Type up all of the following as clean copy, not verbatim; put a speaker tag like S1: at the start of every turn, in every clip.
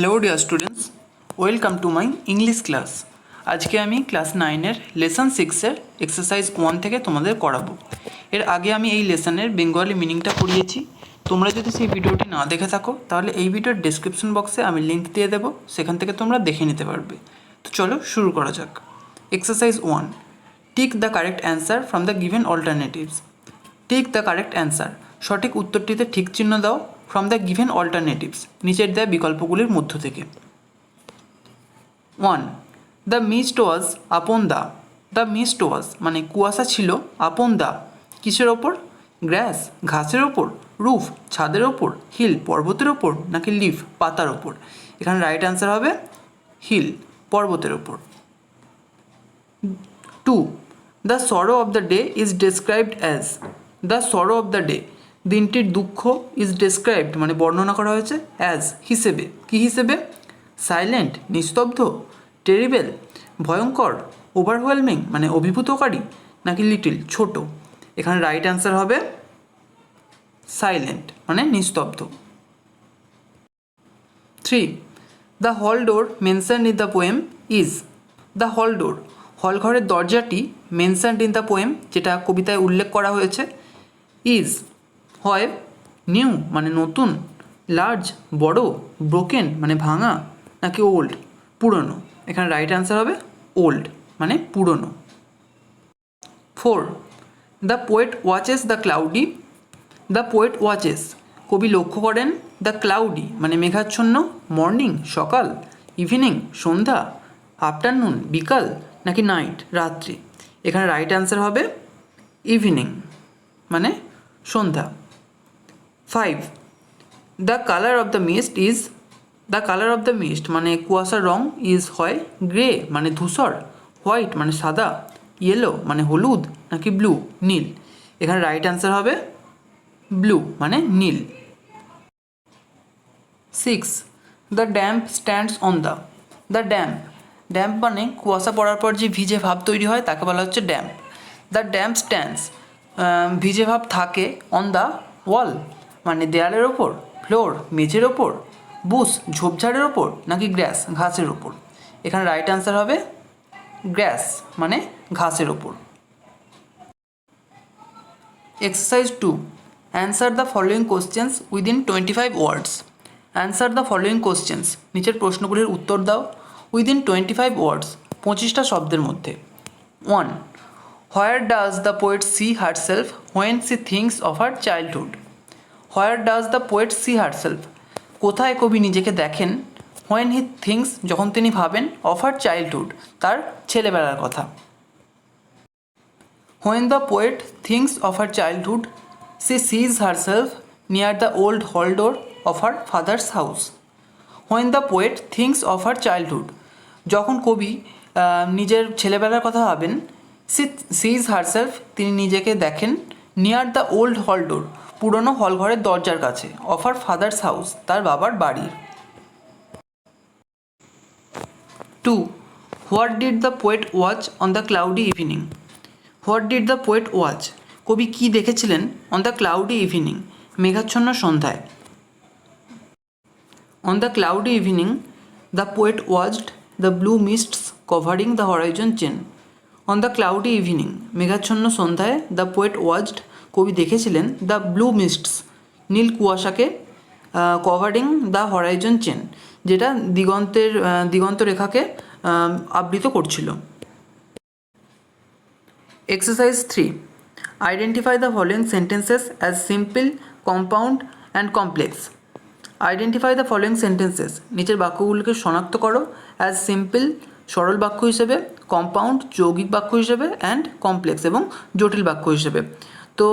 S1: Hello dear students, welcome to my English class. আজকে আমি class 9-এর lesson 6-এর exercise 1 থেকে তোমাদের করাবো। এর আগে আমি এই লেসনের বেঙ্গলি মিনিংটা পড়িয়েছি। তোমরা যদি সেই ভিডিওটি না দেখে থাকো তাহলে এই ভিডিওর ডেসক্রিপশন বক্সে আমি লিঙ্ক দিয়ে দেবো, সেখান থেকে তোমরা দেখে নিতে পারবে। তো চলো শুরু করা যাক। Exercise 1, tick the correct answer from the given alternatives. Tick the correct answer, সঠিক উত্তরটিতে ঠিক চিহ্ন দাও। ফ্রম দ্য গিভেন অল্টারনেটিভস, নিচের দেওয়া বিকল্পগুলির মধ্য থেকে। 1. The mist was upon the. The mist ওয়াজ মানে কুয়াশা ছিল, আপন দ্য কিসের ওপর? গ্রাস ঘাসের ওপর, রুফ ছাদের ওপর, হিল পর্বতের ওপর, নাকি লিফ পাতার ওপর? এখানে রাইট অ্যান্সার হবে হিল পর্বতের ওপর। 2. The sorrow of the day is described as. The sorrow of the day, দিনটির দুঃখ, ইজ ডেসক্রাইবড মানে বর্ণনা করা হয়েছে, অ্যাজ হিসেবে। কি হিসেবে? সাইলেন্ট নিস্তব্ধ, টেরিবেল ভয়ঙ্কর, ওভারওয়েলমিং মানে অভিভূতকারী, নাকি লিটিল ছোট? এখানে রাইট অ্যান্সার হবে সাইলেন্ট মানে নিস্তব্ধ। 3. The hall door mentioned in the poem is. The hall door, হল ঘরের দরজাটি মেনশনড ইন দ্য পোয়েম যেটা কবিতায় উল্লেখ করা হয়েছে, ইজ হয় নিউ মানে নতুন, লার্জ বড়, ব্রোকেন মানে ভাঙা, নাকি ওল্ড পুরনো? এখানে রাইট অ্যান্সার হবে ওল্ড মানে পুরনো। 4. The poet watches the cloudy. The poet watches, কবি লক্ষ্য করেন, দ্য ক্লাউডি মানে মেঘাচ্ছন্ন, মর্নিং সকাল, ইভিনিং সন্ধ্যা, আফটারনুন বিকাল, নাকি নাইট রাত্রি? এখানে রাইট অ্যান্সার হবে ইভিনিং মানে সন্ধ্যা। 5. The colour of the mist is. The colour of the mist মানে কুয়াশার রং, ইজ হয় গ্রে মানে ধূসর, হোয়াইট মানে সাদা, ইয়েলো মানে হলুদ, নাকি ব্লু নীল? এখানে রাইট অ্যান্সার হবে ব্লু মানে নীল। 6. The damp stands on the. The damp, damp মানে কুয়াশা পড়ার পর যে ভিজে ভাব তৈরি হয় তাকে বলা হচ্ছে ড্যাম্প। দ্য ড্যাম্প স্ট্যান্ডস, ভিজে ভাব থাকে, অন দ্য ওয়াল মানে দেয়ালের ওপর, ফ্লোর মেঝের ওপর, বুশ ঝোপঝাড়ের ওপর, নাকি গ্রাস ঘাসের ওপর? এখানে রাইট অ্যান্সার হবে গ্রাস মানে ঘাসের ওপর। Exercise 2, answer the following questions within 25 words. Answer the following questions, নিচের প্রশ্নগুলির উত্তর দাও উইদিন 25 ওয়ার্ডস 25টা শব্দের মধ্যে। 1. Where does the poet see herself when she thinks of her childhood. Where does the poet see herself, কোথায় কবি নিজেকে দেখেন, হোয়েন হি থিঙ্কস যখন তিনি ভাবেন, অফ হার চাইল্ডহুড তার ছেলেবেলার কথা। When the poet thinks of her childhood she sees herself near the old hall door of her father's house. When the poet thinks of her childhood, যখন কবি নিজের ছেলেবেলার কথা ভাবেন, সিজ হারসেলফ তিনি নিজেকে দেখেন, নিয়ার দ্য ওল্ড হল ডোর পুরনো হলঘরের দরজার কাছে, অফ হার ফাদার্স হাউস তার বাবার বাড়ির। 2. What did the poet watch on the cloudy evening. What did the poet watch, কবি কী দেখেছিলেন, অন দ্য ক্লাউডি ইভিনিং মেঘাচ্ছন্ন সন্ধ্যায়। On the cloudy evening the poet watched the blue mists covering the horizon chain. On the cloudy evening মেঘাচ্ছন্ন সন্ধ্যায় the poet watched কবি দেখেছিলেন, the blue mists নীল কুয়াশাকে, কভারিং দ্য হরাইজন চেন যেটা দিগন্ত রেখাকে আবৃত করছিল। Exercise 3, identify the following sentences as simple, compound and complex. Identify the following sentences, নিচের বাক্যগুলিকে শনাক্ত করো, অ্যাজ সিম্পল সরল বাক্য হিসেবে, কম্পাউন্ড যৌগিক বাক্য হিসেবে, অ্যান্ড কমপ্লেক্স এবং জটিল বাক্য হিসেবে। তো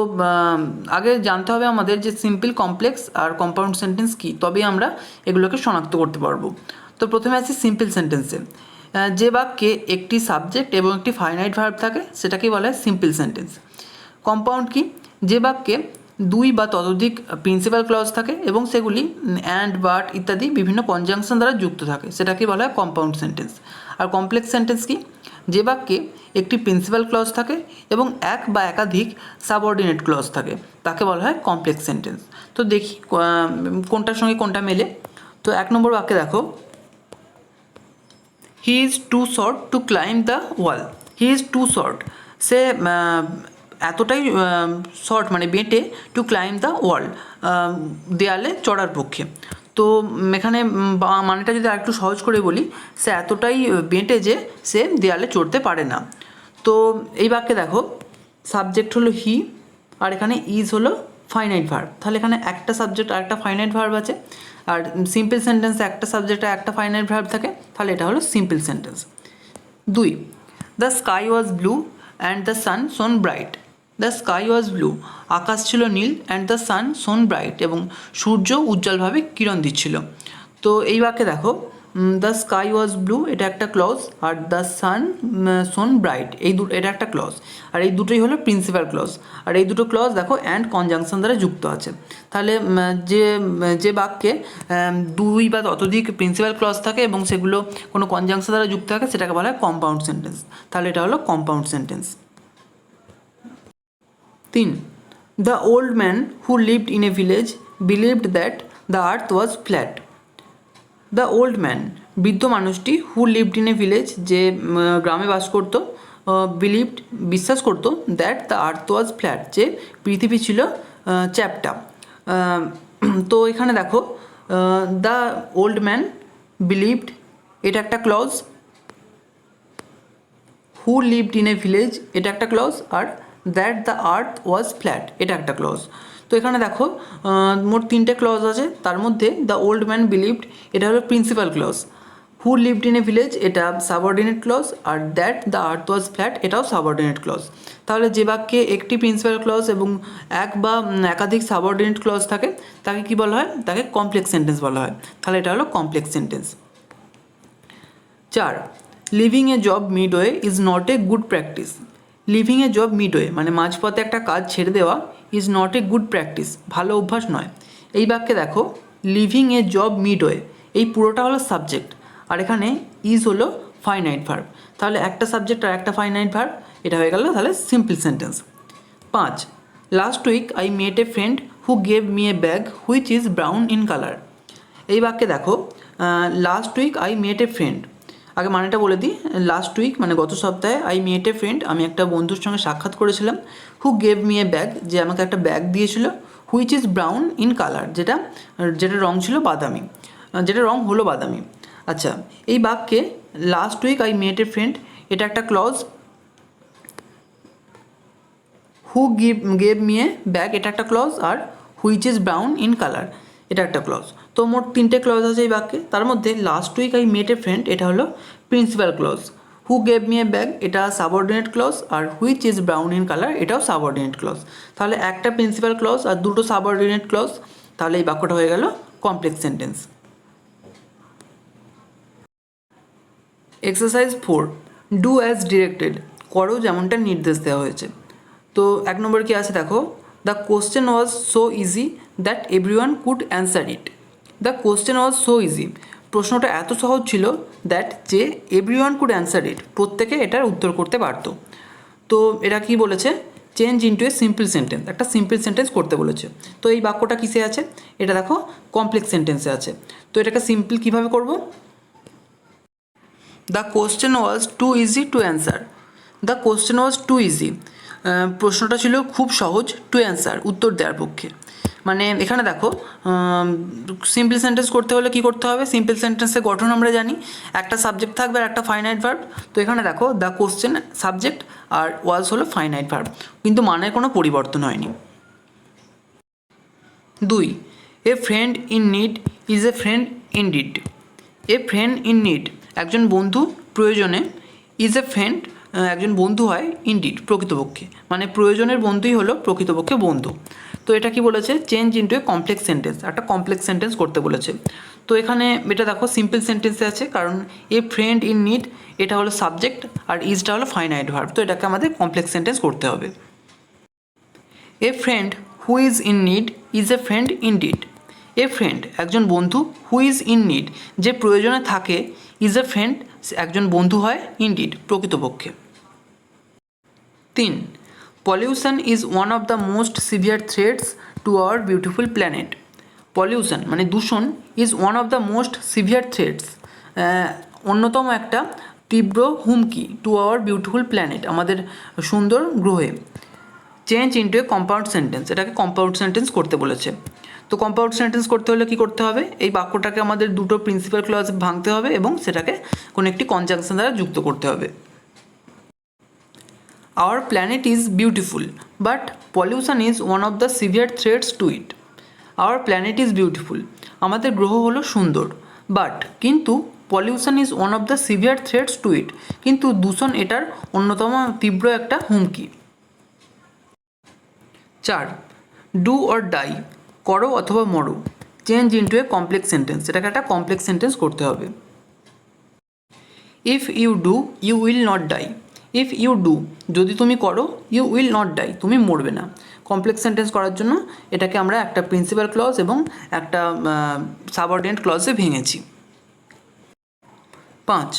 S1: আগে জানতে হবে আমাদের যে সিম্পল, কমপ্লেক্স আর কম্পাউন্ড সেন্টেন্স কী, তবেই আমরা এগুলোকে শনাক্ত করতে পারবো। তো প্রথমে আসি সিম্পল সেন্টেন্সে। যে বাক্যে একটি সাবজেক্ট এবং একটি ফাইনাইট ভার্ব থাকে সেটাকেই বলা হয় সিম্পল সেন্টেন্স। কম্পাউন্ড কি? যে বাক্যে দুই বা ততোধিক প্রিন্সিপাল ক্লজ থাকে এবং সেগুলি অ্যান্ড, বাট ইত্যাদি বিভিন্ন কনজাংশন দ্বারা যুক্ত থাকে সেটাকে বলা হয় কম্পাউন্ড সেন্টেন্স। আর কমপ্লেক্স সেন্টেন্স কি? যে বাক্যে একটি প্রিন্সিপাল ক্লজ থাকে এবং এক বা একাধিক সাবঅর্ডিনেট ক্লজ থাকে তাকে বলা হয় কমপ্লেক্স সেন্টেন্স। তো দেখি কোনটার সঙ্গে কোনটা মেলে। তো তো 1 নম্বর বাক্যে দেখো, he is too short to climb the wall. He is too short, সে এতটাই শর্ট মানে বেঁটে, টু ক্লাইম্ব দ্য ওয়াল, দেয়ালে চড়ার পক্ষে। তো এখানে মানেটা যদি আরেকটু সহজ করে বলি, সে এতটাই বেঁটে যে সে দেয়ালে চড়তে পারে না। তো এই বাক্যে দেখো, সাবজেক্ট হলো হি, আর এখানে ইজ হলো ফাইনাইট ভার্ব। তাহলে এখানে একটা সাবজেক্ট আর একটা ফাইনাইট ভার্ব আছে, আর সিম্পল সেন্টেন্সে একটা সাবজেক্ট আর একটা ফাইনাইট ভার্ব থাকে, তাহলে এটা হলো simple sentence. 2, the sky was blue and the sun shone bright. The sky was blue, আকাশ ছিল নীল, and the sun shone bright, এবং সূর্য উজ্জ্বলভাবে কিরণ দিচ্ছিল। তো এই বাক্যে দেখো, দ্য স্কাই ওয়াজ ব্লু এটা একটা clause, are the sun shone bright এটা একটা ক্লজ, আর এই দুটোই হলো প্রিন্সিপাল ক্লজ। আর এই দুটো ক্লজ দেখো অ্যান্ড কনজাংশন দ্বারা যুক্ত আছে। তাহলে যে বাক্যে 2 বা ততোধিক প্রিন্সিপাল ক্লজ থাকে এবং সেগুলো কোনো কনজাংশন দ্বারা যুক্ত থাকে, সেটাকে বলা হয় কম্পাউন্ড সেন্টেন্স। তাহলে এটা হলো compound sentence. 3, the old man who lived in a village believed that the earth was flat. The old man, বৃদ্ধ মানুষটি, হু লিভড ইন এ ভিলেজ, যে গ্রামে বাস করতো, বিলিভড, বিশ্বাস করতো, that the earth was flat, যে পৃথিবী ছিল চ্যাপ্টা। তো এখানে দেখো, দ্য ওল্ড ম্যান বিলিভড এটা একটা clause, who lived in a village এটা একটা ক্লজ, আর that the earth was flat এটা একটা ক্লজ। তো এখানে দেখো মোট 3টে ক্লজ আছে, তার মধ্যে দ্য ওল্ড ম্যান বিলিভড এটা হলো principal clause, who lived in a village এটা সাবঅর্ডিনেট ক্লজ, আর that the earth was flat এটাও সাবঅর্ডিনেট ক্লজ। তাহলে যে বাক্যে একটি প্রিন্সিপাল ক্লজ এবং এক বা একাধিক সাবঅর্ডিনেট ক্লজ থাকে, তাকে কি বলা হয়? তাকে কমপ্লেক্স সেন্টেন্স বলা হয়। তাহলে এটা হলো complex sentence. 4, living A job midway is not a good practice. Living A job midway মানে মাঝপথে একটা কাজ ছেড়ে দেওয়া, is not a good practice ভালো অভ্যাস নয়। এই বাক্যে দেখো, লিভিং এ জব মিডওয়ে এই পুরোটা হলো সাবজেক্ট, আর এখানে ইজ হলো ফাইনাইট ভার্ব। তাহলে একটা সাবজেক্ট আর একটা ফাইনাইট ভার্ব, এটা হয়ে গেল তাহলে simple sentence. 5, last week I met a friend who gave me a bag which is brown in colour. এই বাক্যে দেখো, last week I met a friend, আগে মানেটা বলে দিই। লাস্ট উইক মানে গত সপ্তাহে, আই মেট এ ফ্রেন্ড আমি একটা বন্ধুর সঙ্গে সাক্ষাৎ করেছিলাম, হু গেভ মি এ ব্যাগ যে আমাকে একটা ব্যাগ দিয়েছিল, which is brown in colour যেটা রং ছিল বাদামি, যেটা রং হলো বাদামি। আচ্ছা, এই বাক্যে last week I met a friend এটা একটা clause, who gave me a bag এটা একটা ক্লজ, আর which is brown in colour এটা একটা ক্লজ। তো মোট 3টে ক্লজ আছে এই বাক্যে। তার মধ্যে last week I met a friend এটা হলো principal clause, who gave me a bag এটা সাবঅর্ডিনেট ক্লজ, আর which is brown in colour এটাও সাবঅর্ডিনেট ক্লজ। তাহলে একটা প্রিন্সিপাল ক্লজ আর দুটো সাবঅর্ডিনেট ক্লজ, তাহলে এই বাক্যটা হয়ে গেল complex sentence. Exercise 4, do as directed, করো যেমনটা নির্দেশ দেওয়া হয়েছে। তো 1 নম্বর কি আছে দেখো, the question was so easy that everyone could answer it. The question was so easy, প্রশ্নটা এত সহজ ছিল, দ্যাট যে এভরিওয়ান কুড অ্যান্সার ইট প্রত্যেকে এটার উত্তর করতে পারতো। তো এরা কি বলেছে, change into a simple sentence, একটা সিম্পল সেন্টেন্স করতে বলেছে। তো এই বাক্যটা কিসে আছে, এটা দেখো কমপ্লেক্স সেন্টেন্সে আছে। তো এটাকে সিম্পল কীভাবে করব, the question was too easy to answer. The question was too easy, প্রশ্নটা ছিল খুব সহজ, টু অ্যান্সার উত্তর দেওয়ার পক্ষে। মানে এখানে দেখো, সিম্পল সেন্টেন্স করতে হলে কী করতে হবে, সিম্পল সেন্টেন্সের গঠন আমরা জানি, একটা সাবজেক্ট থাকবে আর একটা ফাইনাইট ভার্ব। তো এখানে দেখো, দ্য কোশ্চেন সাবজেক্ট আর ওয়াজ হলো ফাইনাইট ভার্ব, কিন্তু মানের কোনো পরিবর্তন হয়নি। 2, a friend in need is a friend indeed. A friend in need একজন বন্ধু প্রয়োজনে, ইজ এ ফ্রেন্ড একজন বন্ধু হয়, ইনডিড প্রকৃতপক্ষে, মানে প্রয়োজনের বন্ধুই হলো প্রকৃতপক্ষে বন্ধু। তো এটা কি বলেছে, change into a complex sentence, একটা কমপ্লেক্স সেন্টেন্স করতে বলেছে। তো এখানে এটা দেখো সিম্পল সেন্টেন্সে আছে, কারণ এ ফ্রেন্ড ইন নিড এটা হলো সাবজেক্ট আর ইজটা হলো ফাইনাইট ভার্ব। তো এটাকে আমাদের কমপ্লেক্স সেন্টেন্স করতে হবে। এ friend who is in need is a friend indeed. A friend একজন বন্ধু, হু ইজ ইন নিড যে প্রয়োজনে থাকে, ইজ এ ফ্রেন্ড একজন বন্ধু হয়, ইনডিড প্রকৃতপক্ষে। 3, pollution is one of the most severe threats to our beautiful planet. Pollution মানে দূষণ is one of the most severe threats, অন্যতম একটা তীব্র হুমকি টু আওয়ার বিউটিফুল প্ল্যানেট, আমাদের সুন্দর গ্রহে। চেঞ্জ ইন্টু এ কম্পাউন্ড সেন্টেন্স, এটাকে কম্পাউন্ড সেন্টেন্স করতে বলেছে। তো কম্পাউন্ড সেন্টেন্স করতে হলে কী করতে হবে, এই বাক্যটাকে আমাদের দুটো প্রিন্সিপাল ক্লজ ভাঙতে হবে এবং সেটাকে কোনো একটি কনজাংশন দ্বারা যুক্ত করতে হবে। Our planet is beautiful but pollution is one of the severe threats to it. Our planet is beautiful, আমাদের গ্রহ হলো সুন্দর, বাট কিন্তু pollution is one of the severe threats to it, কিন্তু দূষণ এটার অন্যতম তীব্র একটা হুমকি। 4. ডু অর ডাই, করো অথবা মরো। Change into a complex sentence, এটাকে একটা কমপ্লেক্স সেন্টেন্স করতে হবে। If you do you will not die. If you do, যদি তুমি করো, ইউ উইল নট ডাই, তুমি মরবে না। কমপ্লেক্স সেন্টেন্স করার জন্য এটাকে আমরা একটা প্রিন্সিপাল ক্লজ এবং একটা সাবঅর্ডিনেট ক্লজে ভেঙেছি। 5.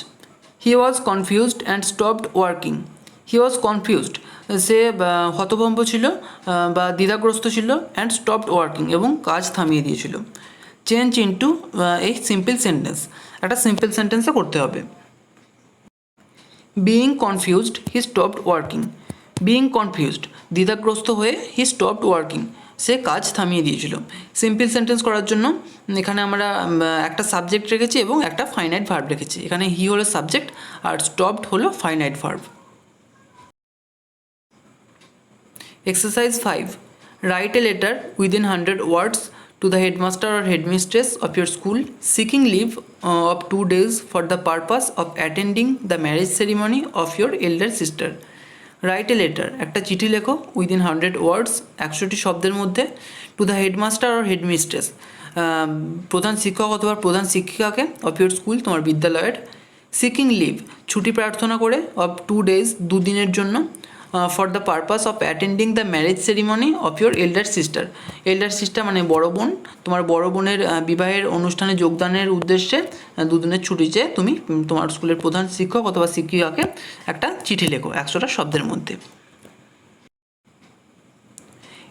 S1: He was confused and stopped working. He was confused, সে হতভম্ব ছিল বা দ্বিধাগ্রস্ত ছিল, অ্যান্ড স্টপড ওয়ার্কিং, এবং কাজ থামিয়ে দিয়েছিল। চেঞ্জ ইন্টু এই সিম্পল সেন্টেন্স, একটা সিম্পল সেন্টেন্সে করতে হবে। Being confused he stopped working. Being confused, দ্বিধাগ্রস্ত হয়ে, হি স্টপড ওয়ার্কিং, সে কাজ থামিয়ে দিয়েছিল। সিম্পল সেন্টেন্স করার জন্য এখানে আমরা একটা সাবজেক্ট রেখেছি এবং একটা ফাইনাইট ভার্ব রেখেছি। এখানে হি হলো সাবজেক্ট আর স্টপড হলো finite verb. Exercise 5. Write a letter within 100 words to the headmaster or headmistress of your school seeking leave of 2 days for the purpose of attending the marriage ceremony of your elder sister. Write a letter, একটা চিঠি লেখো, within 100 words, 100টি শব্দের মধ্যে, to the headmaster or headmistress, প্রধান শিক্ষক অথবা প্রধান শিক্ষিকাকে, of your school, তোমার বিদ্যালয়ের, seeking leave, ছুটি প্রার্থনা করে, of 2 days, 2 দিনের জন্য, for the purpose of attending the marriage ceremony of your elder sister. Elder sister মানে বড় বোন, তোমার বড় বোনের বিবাহের অনুষ্ঠানে যোগদানের উদ্দেশ্যে 2 দিনের ছুটি চেয়ে তুমি তোমার স্কুলের প্রধান শিক্ষক অথবা শিক্ষিকাকে একটা চিঠি লেখো 100টা শব্দের মধ্যে।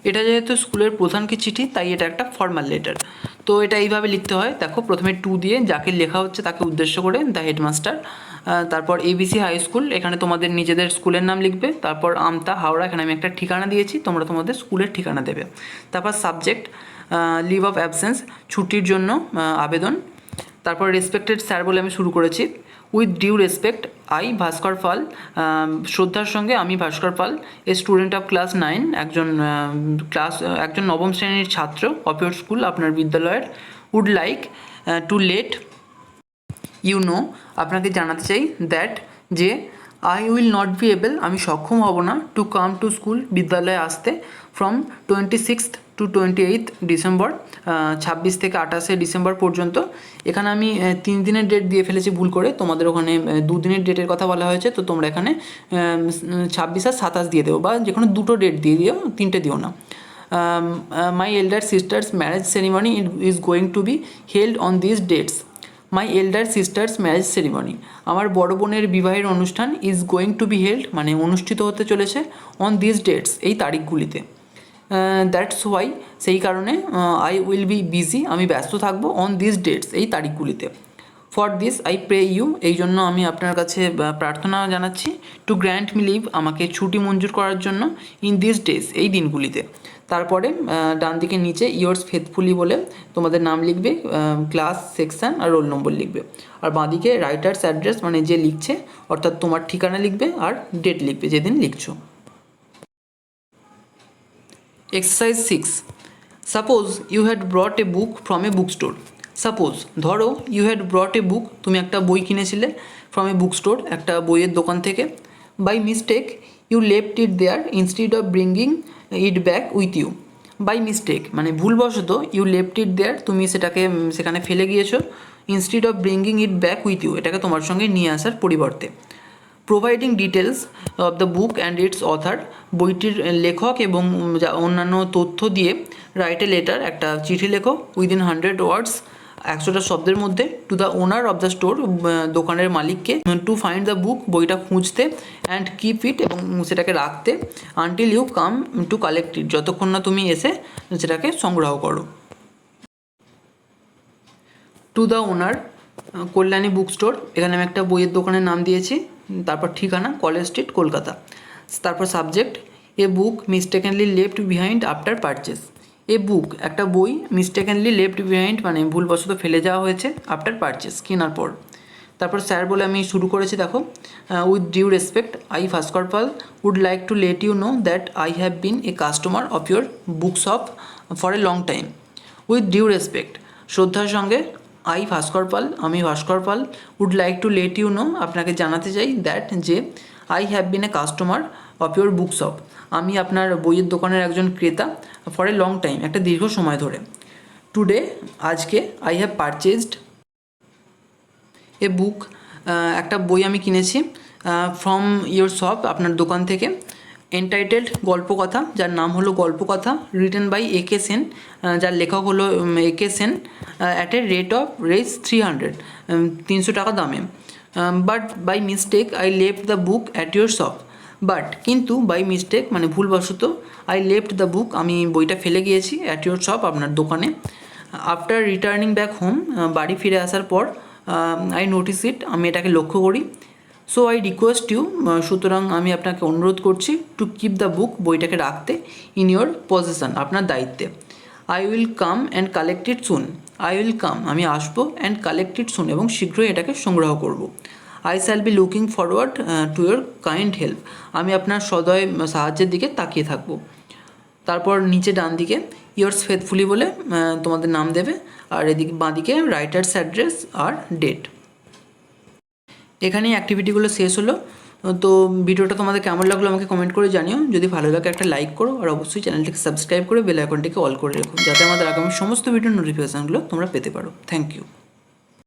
S1: এটা যেহেতু স্কুলের প্রধানকে চিঠি, তাই এটা একটা ফর্মাল লেটার। তো এটা এইভাবে লিখতে হয়, দেখো প্রথমে টু দিয়ে যাকে লেখা হচ্ছে তাকে উদ্দেশ্য করে, দ্য হেডমাস্টার, তারপর ABC হাই স্কুল, এখানে তোমাদের নিজেদের স্কুলের নাম লিখবে, তারপর আমতা হাওড়া, এখানে আমি একটা ঠিকানা দিয়েছি, তোমরা তোমাদের স্কুলের ঠিকানা দেবে। তারপর সাবজেক্ট লিভ অফ অ্যাবসেন্স, ছুটির জন্য আবেদন। তারপর রেসপেক্টেড স্যার বলে আমি শুরু করেছি। With due respect I Bhaskar পাল, শ্রদ্ধার সঙ্গে আমি ভাস্কর পাল, এ স্টুডেন্ট অফ ক্লাস 9, একজন নবম শ্রেণীর ছাত্র, অফ ইয়োর স্কুল, আপনার বিদ্যালয়ের। Would like to let you know, আপনাকে জানাতে চাই, দ্যাট যে, I will not be able, আমি সক্ষম হব না, টু কাম টু স্কুল, বিদ্যালয়ে আসতে, from 26th to 28th December, 26 থেকে 28শে ডিসেম্বর পর্যন্ত। এখানে আমি 3 দিনের ডেট দিয়ে ফেলেছি ভুল করে, তোমাদের ওখানে 2 দিনের ডেটের কথা বলা হয়েছে, তো তোমরা এখানে 26 আর 27 দিয়ে দেবো, বা যে কোনো দুটো ডেট দিয়ে দিও, 3টে দিও না। My elder sister's marriage ceremony is going to be held on this dates. My elder sister's marriage ceremony, আমার বড় বোনের বিবাহের অনুষ্ঠান, is going to be held মানে অনুষ্ঠিত হতে চলেছে, অন দিস ডেটস এই তারিখগুলিতে। দ্যাটস ওয়াই, সেই কারণে, আই উইল বি বিজি, আমি ব্যস্ত থাকবো, অন দিস ডেটস এই তারিখগুলিতে। For this I pray you, এই জন্য আমি আপনার কাছে প্রার্থনা জানাচ্ছি, টু গ্র্যান্ট মি লিভ, আমাকে ছুটি মঞ্জুর করার জন্য, ইন দিস ডেজ এই দিনগুলিতে। তারপরে ডান দিকে নিচে ইয়োর্স ফেথফুলি বলে তোমাদের নাম লিখবে, ক্লাস, সেকশান আর রোল নম্বর লিখবে, আর বাঁদিকে রাইটার্স অ্যাড্রেস মানে যে লিখছে অর্থাৎ তোমার ঠিকানা লিখবে, আর ডেট লিখবে যেদিন লিখছো। Exercise 6. Suppose you had brought a book from a book store. Suppose, ধরো, you had brought a book, তুমি একটা বই কিনেছিলে, ফ্রম এ বুক স্টোর, একটা বইয়ের দোকান থেকে। By mistake you left it there instead of bringing it back with you. By mistake মানে ভুলবশত, ইউ লেফট ইট দেয়ার, তুমি সেটাকে সেখানে ফেলে গিয়েছো, instead of bringing it back with you, এটাকে তোমার সঙ্গে নিয়ে আসার পরিবর্তে। Providing details of the book and its author, বইটির লেখক এবং অন্যান্য তথ্য দিয়ে, রাইট এ লেটার, একটা চিঠি লেখো, উইদিন 100 ওয়ার্ডস, 100টা শব্দের মধ্যে, two the owner of the store, দোকানের মালিককে, টু ফাইন্ড দ্য বুক, বইটা খুঁজতে, অ্যান্ড কিপ ইট, এবং সেটাকে রাখতে, until you come to collect it, যতক্ষণ না তুমি এসে সেটাকে সংগ্রহ করো। To the owner, Kalyani book store, এখানে আমি একটা বইয়ের দোকানের নাম দিয়েছি, তারপর ঠিকানা কলেজ স্ট্রিট কলকাতা। তারপর সাবজেক্ট এ বুক mistakenly left behind after purchase. এ বুক একটা বই মিস্টেকেনলি লেফট বিহাইন্ড মানে ভুলবশত ফেলে যাওয়া হয়েছে আফটার পারচেস কেনার পর। তারপর স্যার বলে আমি শুরু করেছি দেখো, with due respect I Bhaskar Pal would like to let you know that I have been a customer of your book shop for a long time. With due respect শ্রদ্ধার সঙ্গে, আই ভাস্কর পাল আমি Bhaskar Pal, would like to let you know আপনাকে জানাতে চাই that যে, I have been a customer of your book shop আমি আপনার বইয়ের দোকানের একজন ক্রেতা, ফর এ লং টাইম একটা দীর্ঘ সময় ধরে। টুডে আজকে, আই হ্যাভ পারচেজড এ বুক একটা বই আমি কিনেছি, ফ্রম ইয়োর শপ আপনার দোকান থেকে, এন্টাইটেলড গল্পকথা যার নাম হলো গল্পকথা, রিটেন বাই একে সেন যার লেখক হলো A K Sen, at a rate of রেজ 300 300 টাকা দামে। But by mistake I left the book at your shop. But কিন্তু বাই মিস্টেক মানে ভুলবশত, আই লেফট দ্য বুক আমি বইটা ফেলে গিয়েছি, অ্যাট ইয়োর শপ আপনার দোকানে। আফটার রিটার্নিং ব্যাক হোম বাড়ি ফিরে আসার পর, আই নোটিস ইট আমি এটাকে লক্ষ্য করি। সো আই রিকোয়েস্ট ইউ সুতরাং আমি আপনাকে অনুরোধ করছি, টু কিপ দ্য বুক বইটাকে রাখতে, ইন ইয়োর পজিশন আপনার দায়িত্বে। I will come and collect it soon. I will come আমি আসবো, অ্যান্ড কালেক্ট ইট সুন এবং শীঘ্রই এটাকে সংগ্রহ করব। I shall be looking forward to your kind help আমি আপনার সদয় সাহায্যের দিকে তাকিয়ে থাকবো। তারপর নিচে ডান দিকে ইয়ার্স ফেথফুলি বলে তোমাদের নাম দেবে, আর এদিকে বাঁদিকে রাইটার্স অ্যাড্রেস আর ডেট। এখানেই অ্যাক্টিভিটিগুলো শেষ হলো। তো ভিডিওটা তোমাদের কেমন লাগলো আমাকে কমেন্ট করে জানিও, যদি ভালো লাগে একটা লাইক করো, আর অবশ্যই চ্যানেলটিকে সাবস্ক্রাইব করে বেল আইকনটিকে অল করে রেখো, যাতে আমাদের আগামী সমস্ত ভিডিওর নোটিফিকেশানগুলো তোমরা পেতে পারো। Thank you.